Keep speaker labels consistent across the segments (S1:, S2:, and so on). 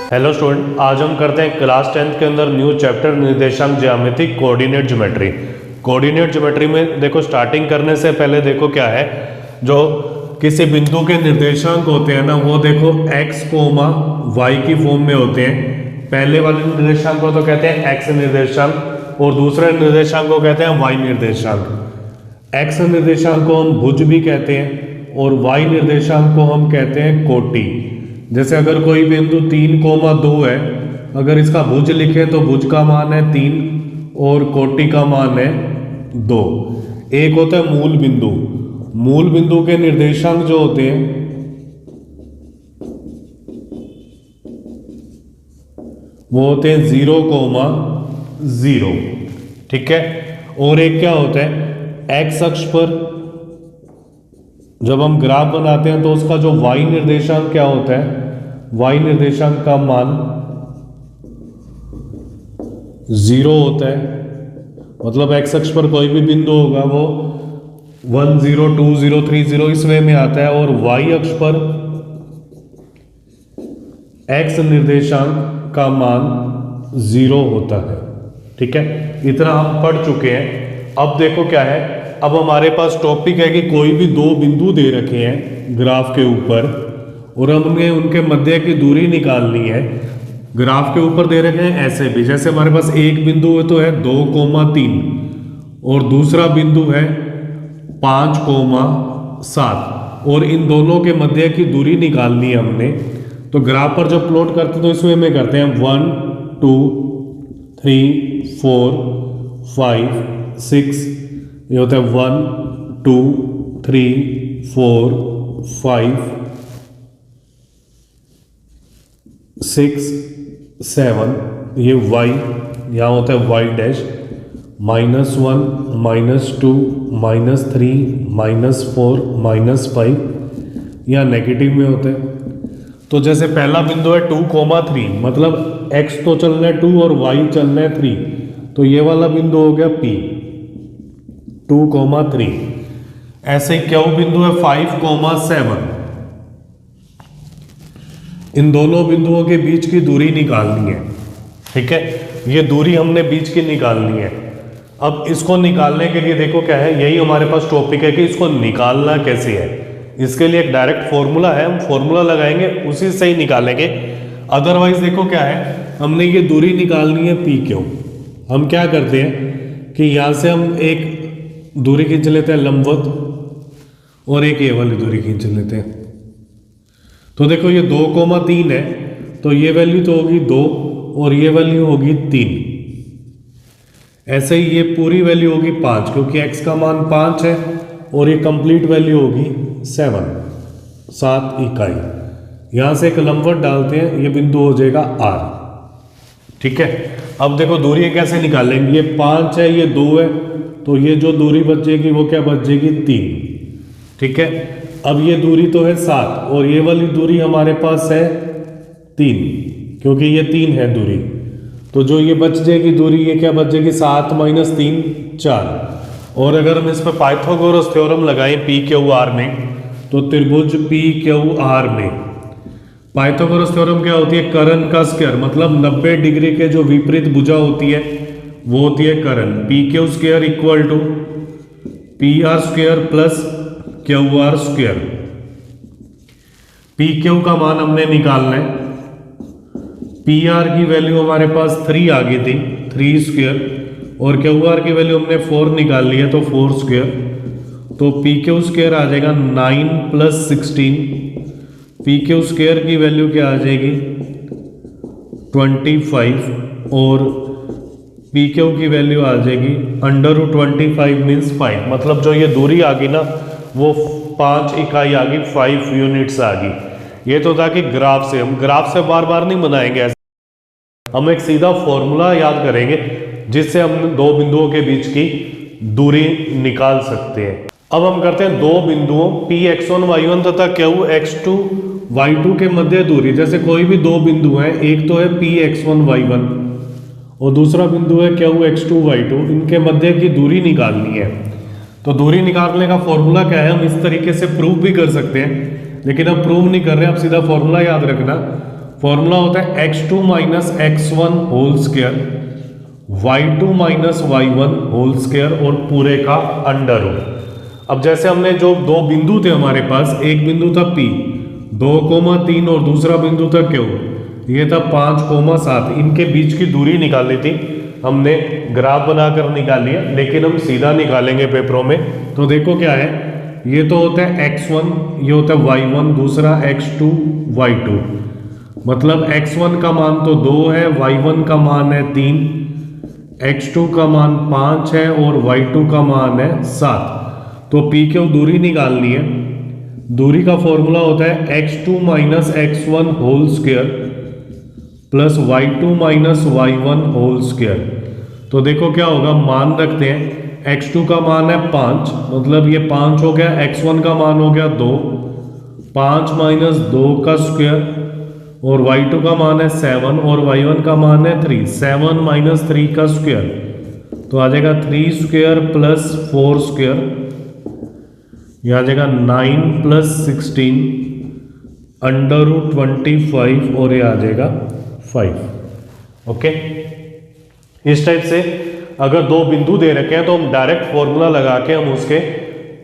S1: Hello student, आज हम करते हैं क्लास 10th के अंदर न्यू चैप्टर निर्देशांक ज्यामिति कोऑर्डिनेट ज्योमेट्री। कोऑर्डिनेट ज्योमेट्री में देखो स्टार्टिंग करने से पहले देखो क्या है, जो किसी बिंदु के निर्देशांक होते हैं ना वो देखो x, y की फॉर्म में होते हैं। पहले वाले निर्देशांक को तो कहते हैं x निर्देशांक और दूसरे निर्देशांक को कहते हैं y निर्देशांक। x निर्देशांक को हम भुज भी कहते हैं और y निर्देशांक को हम कहते हैं कोटि। जैसे अगर कोई बिंदु 3,2 है, अगर इसका भुज लिखे तो भुज का मान है 3 और कोटि का मान है 2। एक होता है मूल बिंदु। मूल बिंदु के निर्देशांक जो होते हैं वो होते हैं 0,0, ठीक है। और एक क्या होता है, x अक्ष पर जब हम ग्राफ बनाते हैं तो उसका जो y निर्देशांक क्या होता है, y निर्देशांक का मान 0 होता है। मतलब x अक्ष पर कोई भी बिंदु होगा वो 1 0 2 0 3 0 इस वे में आता है और y अक्ष पर x निर्देशांक का मान 0 होता है, ठीक है। इतना हम पढ़ चुके हैं। अब देखो क्या है, अब हमारे पास टॉपिक है कि कोई भी दो बिंदु दे रखे हैं ग्राफ के ऊपर और हमने उनके मध्य की दूरी निकालनी है। ग्राफ के ऊपर दे रखे हैं ऐसे भी, जैसे हमारे पास एक बिंदु है तो है 2,3 और दूसरा बिंदु है 5,7 और इन दोनों के मध्य की दूरी निकालनी है हमने। तो ग्राफ पर जब प्लॉट करते हैं तो इसमें में करते हैं 1 2 3 4 5 6, ये होता है 1 2 3 4 5 6 7, ये y यहाँ होता है y डैश, -1 -2 -3 -4 -5 यहाँ नेगेटिव में होते हैं। तो जैसे पहला बिंदु है 2,3, मतलब x तो चलना है 2 और y चलना है 3, तो ये वाला बिंदु हो गया P 2,3। ऐसे ही क्या बिंदु है 5,7। इन दोनों बिंदुओं के बीच की दूरी निकालनी है, ठीक है। ये दूरी हमने बीच की निकालनी है। अब इसको निकालने के लिए देखो क्या है, यही हमारे पास टॉपिक है कि इसको निकालना कैसे है। इसके लिए एक डायरेक्ट फॉर्मूला है, हम फॉर्मूला लगाएंगे उसी से ही निकालेंगे। अदरवाइज देखो क्या है, हमने ये दूरी निकालनी है पी क्यू। हम क्या करते हैं कि यहाँ से हम एक दूरी खींच लेते हैं लंबवत और एक ये वाली दूरी खींच लेते हैं। तो देखो ये 2,3 है तो ये वैल्यू तो होगी 2 और ये वैल्यू होगी 3। ऐसे ही ये पूरी वैल्यू होगी 5 क्योंकि x का मान 5 है और ये कंप्लीट वैल्यू होगी 7 इकाई। यहाँ से एक लंबवत डालते हैं, ये बिंदु हो जाएगा R, ठीक है। अब देखो दूरी कैसे निकालेंगे, ये 5 है ये 2 है तो ये जो दूरी बचेगी वो क्या बचेगी 3, ठीक है। अब ये दूरी तो है 7 और ये वाली दूरी हमारे पास है 3 क्योंकि ये 3 है दूरी। तो जो ये बच जाएगी दूरी, ये क्या बच जाएगी 7 - 3 4। और अगर हम इस पर पाइथागोरस थ्योरम लगाएं पी क्यू आर में, तो त्रिभुज पी क्यू आर में पाइथागोरस थ्योरम क्या होती है, कर्ण का स्क्वायर, मतलब 90 डिग्री के जो विपरीत भुजा होती है वो होती है कर्ण। P Q square equal to P R square plus Q R square. P Q का मान हमने निकालना है। पी आर की वैल्यू हमारे पास 3 आ गई थी, 3 स्क्वायर, और क्यू आर की वैल्यू हमने 4 निकाल ली है तो 4 स्क्वायर। तो पी क्यू स्क्वायर आ जाएगा 9 + 16। पी क्यू स्क्वायर की वैल्यू क्या आ जाएगी 25 और पी क्यू की वैल्यू आ जाएगी √25 मीन्स 5। मतलब जो ये दूरी आ गई ना वो 5 इकाई आ गई, 5 यूनिट्स आ गई। ये तो था कि ग्राफ से, हम ग्राफ से बार बार नहीं बनाएंगे ऐसे, हम एक सीधा फॉर्मूला याद करेंगे जिससे हम दो बिंदुओं के बीच की दूरी निकाल सकते हैं। अब हम करते हैं दो बिंदुओं Px1 y1 तथा Qx2 y2 के मध्य दूरी। जैसे कोई भी दो बिंदु हैं, एक तो है Px1 y1 और दूसरा बिंदु है Qx2 y2, इनके मध्य की दूरी निकालनी है। तो दूरी निकालने का फॉर्मूला क्या है, हम इस तरीके से प्रूव भी कर सकते हैं, लेकिन अब प्रूव नहीं कर रहे हैं, आप सीधा फॉर्मूला याद रखना। फॉर्मूला होता है x2 minus x1 whole square, y2 minus y1 whole square और पूरे का अंडर रूट। अब जैसे हमने जो दो बिंदु थे हमारे पास, एक बिंदु था P 2,3 और दूसरा बिंदु था Q, ये था 5,7, इनके बीच की दूरी निकालनी थी, हमने ग्राफ बनाकर निकाली है, लेकिन हम सीधा निकालेंगे पेपरों में। तो देखो क्या है, ये तो होता है x1, ये होता है y1, दूसरा x2 y2, मतलब x1 का मान तो 2 है, y1 का मान है 3, x2 का मान 5 है और y2 का मान है 7। तो p क्यों दूरी निकालनी है, दूरी का फॉर्मूला होता है x2 minus x1 whole square plus y2 minus y1 whole square. तो देखो क्या होगा, मान रखते हैं, x2 का मान है 5, मतलब ये 5 हो गया, x1 का मान हो गया 2, 5 माइनस 2 का स्क्वायर और y2 का मान है 7 और y1 का मान है 3, 7 माइनस 3 का स्क्वायर, तो आ जाएगा 3 स्क्वायर प्लस 4 स्क्वायर, यह आ जाएगा 9 प्लस 16 अंडर रूट 25 और ये आ जाएगा 5। ओके, इस टाइप से अगर दो बिंदु दे रखे हैं तो हम डायरेक्ट फॉर्मूला लगा के हम उसके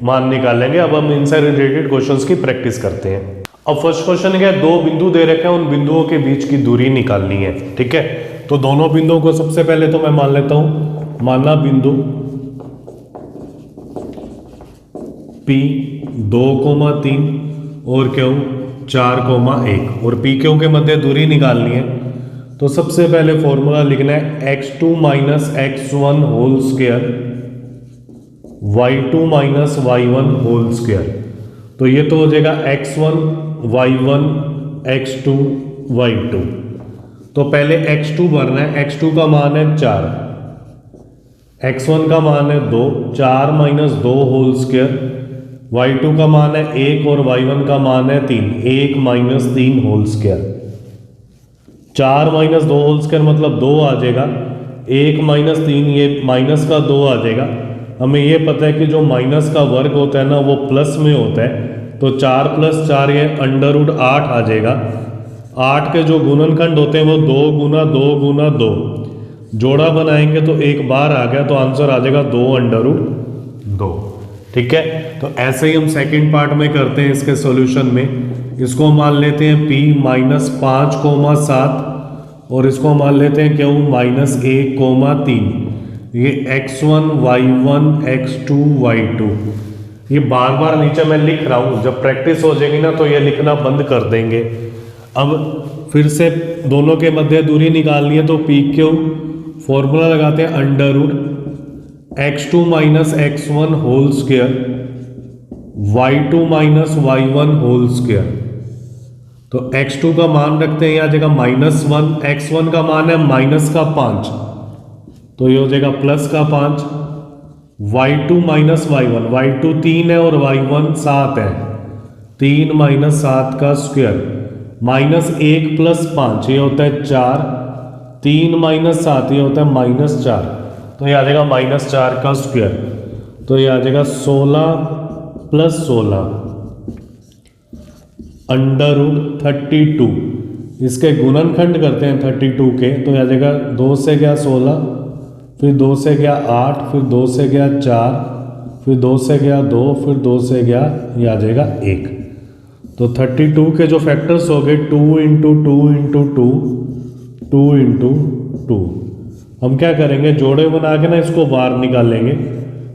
S1: मान निकालेंगे। अब हम इनसे रिलेटेड क्वेश्चंस की प्रैक्टिस करते हैं। अब फर्स्ट क्वेश्चन क्या है, दो बिंदु दे रखे हैं, उन बिंदुओं के बीच की दूरी निकालनी है। ठीक है, तो दोनों बिंदुओं को सबसे पहले तो मैं मान लेता हूं, माना बिंदु P 2,3 और Q 4,1 और P Q के मध्य दूरी निकालनी है। तो सबसे पहले फॉर्मूला लिखना है x2 minus x1 whole square y2 minus y1 whole square. तो ये तो हो जाएगा x1 y1 x2 y2। तो पहले x2 भरना है, x2 का मान है 4, x1 का मान है 2, 4 माइनस 2 होल स्क्वायर, y2 का मान है 1 और y1 का मान है 3, 1 minus 3 whole square. 4 minus 2 whole square मतलब 2 आ जाएगा, 1 माइनस 3 ये माइनस का 2 आ जाएगा। हमें ये पता है कि जो माइनस का वर्ग होता है ना वो प्लस में होता है, तो 4 प्लस 4 ये अंडर रूट 8 आ जाएगा। 8 के जो गुणनखंड होते हैं वो 2 गुना 2 गुना 2, जोड़ा बनाएंगे तो एक बार आ गया, तो आंसर आ जाएगा 2 अंडर रूट 2। ठीक है, तो ऐसे ही हम सेकेंड पार्ट में करते हैं इसके सॉल्यूशन में। इसको मान लेते हैं P माइनस 5,7 और इसको मान लेते हैं Q माइनस 1,3। ये x1 y1 x2 y2, ये बार बार नीचे मैं लिख रहा हूँ, जब प्रैक्टिस हो जाएगी ना तो ये लिखना बंद कर देंगे। अब फिर से दोनों के मध्य दूरी निकालनी है, तो P Q फॉर्मूला लगाते हैं under root x2 minus x1 whole square y2 minus y1 whole square. तो x2 का मान रखते हैं, यहाँ जगह -1, x1 का मान है माइनस का 5, तो ये हो जाएगा प्लस का 5, y2 माइनस y1, y2 3 है और y1 7 है, 3 माइनस 7 का स्क्वायर, -1 प्लस 5 ये होता है 4, 3 माइनस 7 ये होता है -4, तो ये आ जाएगा -4 का स्क्वायर, तो ये आ जाएगा 16 प्लस 16 अंडर रूट 32। इसके गुणनखंड करते हैं 32 के, तो आ जाएगा 2 से गया 16, फिर 2 से गया 8, फिर 2 से गया 4, फिर 2 से गया 2, फिर 2 से गया ये आ जाएगा 1। तो 32 के जो फैक्टर्स हो गए 2 इंटू 2 इंटू 2, 2 इंटू 2, हम क्या करेंगे जोड़े बना के ना इसको बाहर निकालेंगे,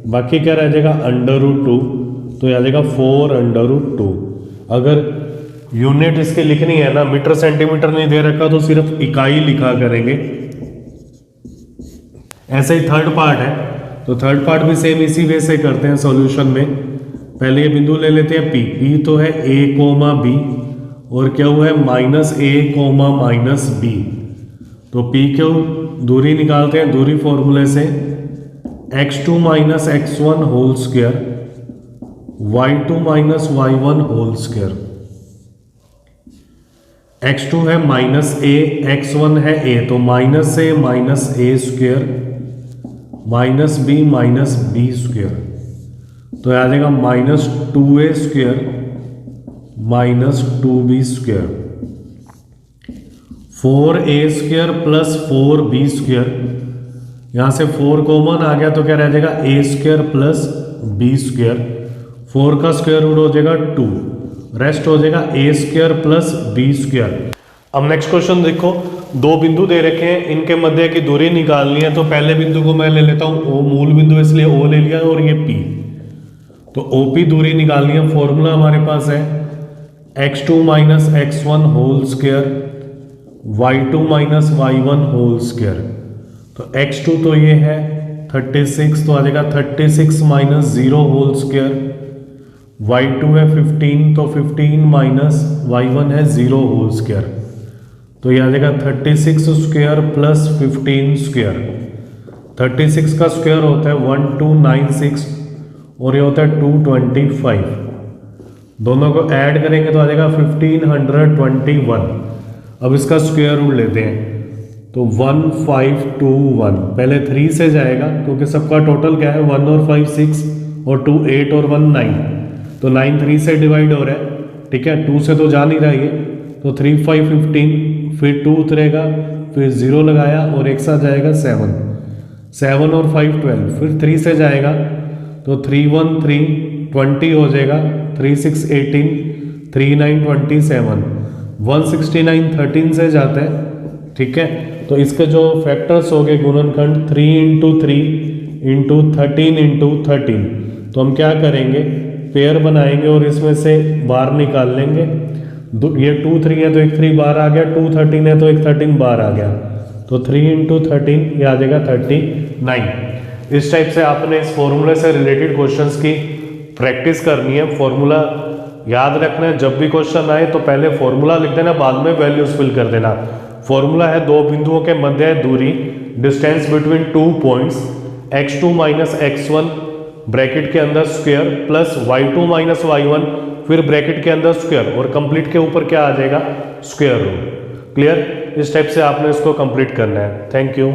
S1: बाकी क्या रह जाएगा अंडर रूट 2, तो ये आ जाएगा 4 अंडर रूट 2। अगर यूनिट इसकी लिखनी है ना, मीटर सेंटीमीटर नहीं दे रखा तो सिर्फ इकाई लिखा करेंगे। ऐसे ही थर्ड पार्ट है, तो थर्ड पार्ट भी सेम इसी वे से करते हैं सॉल्यूशन में। पहले ये बिंदु ले लेते हैं P तो है a, b और क्या हुआ है -a, -b। तो P क्यों दूरी निकालते हैं, दूरी फॉर्मूले से x2 minus x1 whole square y2 minus y1 whole square. x2 है -a, x1 है a, तो -a स्क्वायर -b स्क्वायर, तो आ जाएगा -2a square -2b square. 4a² plus 4b², यहाँ से 4 कॉमन आ गया तो क्या रह जाएगा a² प्लस b², 4 का स्क्वायर रूट हो जाएगा 2, रेस्ट हो जाएगा a² प्लस b²। अब नेक्स्ट क्वेश्चन देखो, दो बिंदु दे रखे हैं, इनके मध्य की दूरी निकालनी है। तो पहले बिंदु को मैं ले लेता हूँ ओ, मूल बिंदु इसलिए ओ ले लिया, और ये p, तो OP दूरी निकालनी है। फॉर्मूला हमारे पास है x2 minus x1 whole square, y2 minus y1 whole square. तो x2 तो ये है 36, तो आ जाएगा 36 माइनस 0 होल स्क्वायर, y2 है 15, तो 15 माइनस y1 है 0 होल स्क्वायर। तो ये आ जाएगा 36 स्क्वायर प्लस 15 स्क्वायर। 36 का स्क्वायर होता है 1296 और ये होता है 225। दोनों को ऐड करेंगे तो आ जाएगा 1521। अब इसका स्क्वायर रूट लेते हैं, तो 1521 पहले 3 से जाएगा क्योंकि सबका टोटल क्या है 1 और 5 6 और 2 8 और 1 9, तो 9 3 से डिवाइड हो रहा है, ठीक है, 2 से तो जा नहीं रहा ये, तो 3 5 15, फिर 2 उतरेगा, फिर 0 लगाया और एक साथ जाएगा 7, 7 और 5 12, फिर 3 से जाएगा तो 3 1 3 20 हो जाएगा, 3 6 18, 3 9 27, 169 13 से जाता है, ठीक है। तो इसके जो फैक्टर्स हो गए गुणनखंड 3 इंटू 3 इंटू 13 इंटू 13, तो हम क्या करेंगे पेयर बनाएंगे और इसमें से बार निकाल लेंगे। ये 2 3 है तो एक 3 बार आ गया, 2 13 है तो एक 13 बार आ गया, तो 3 इंटू 13 ये आ जाएगा 39। इस टाइप से आपने इस फॉर्मूले से रिलेटेड क्वेश्चंस की प्रैक्टिस करनी है। फॉर्मूला याद रखना है, जब भी क्वेश्चन आए तो पहले फॉर्मूला लिख देना, बाद में वैल्यूज फिल कर देना। फॉर्मूला है दो बिंदुओं के मध्य दूरी, distance between 2 points, x2 minus x1 bracket के अंदर square plus y2 minus y1 फिर ब्रैकेट के अंदर स्क्वायर, और कंप्लीट के ऊपर क्या आ जाएगा स्क्वायर रूट। क्लियर? इस टाइप से आपने इसको कंप्लीट करना है। Thank you.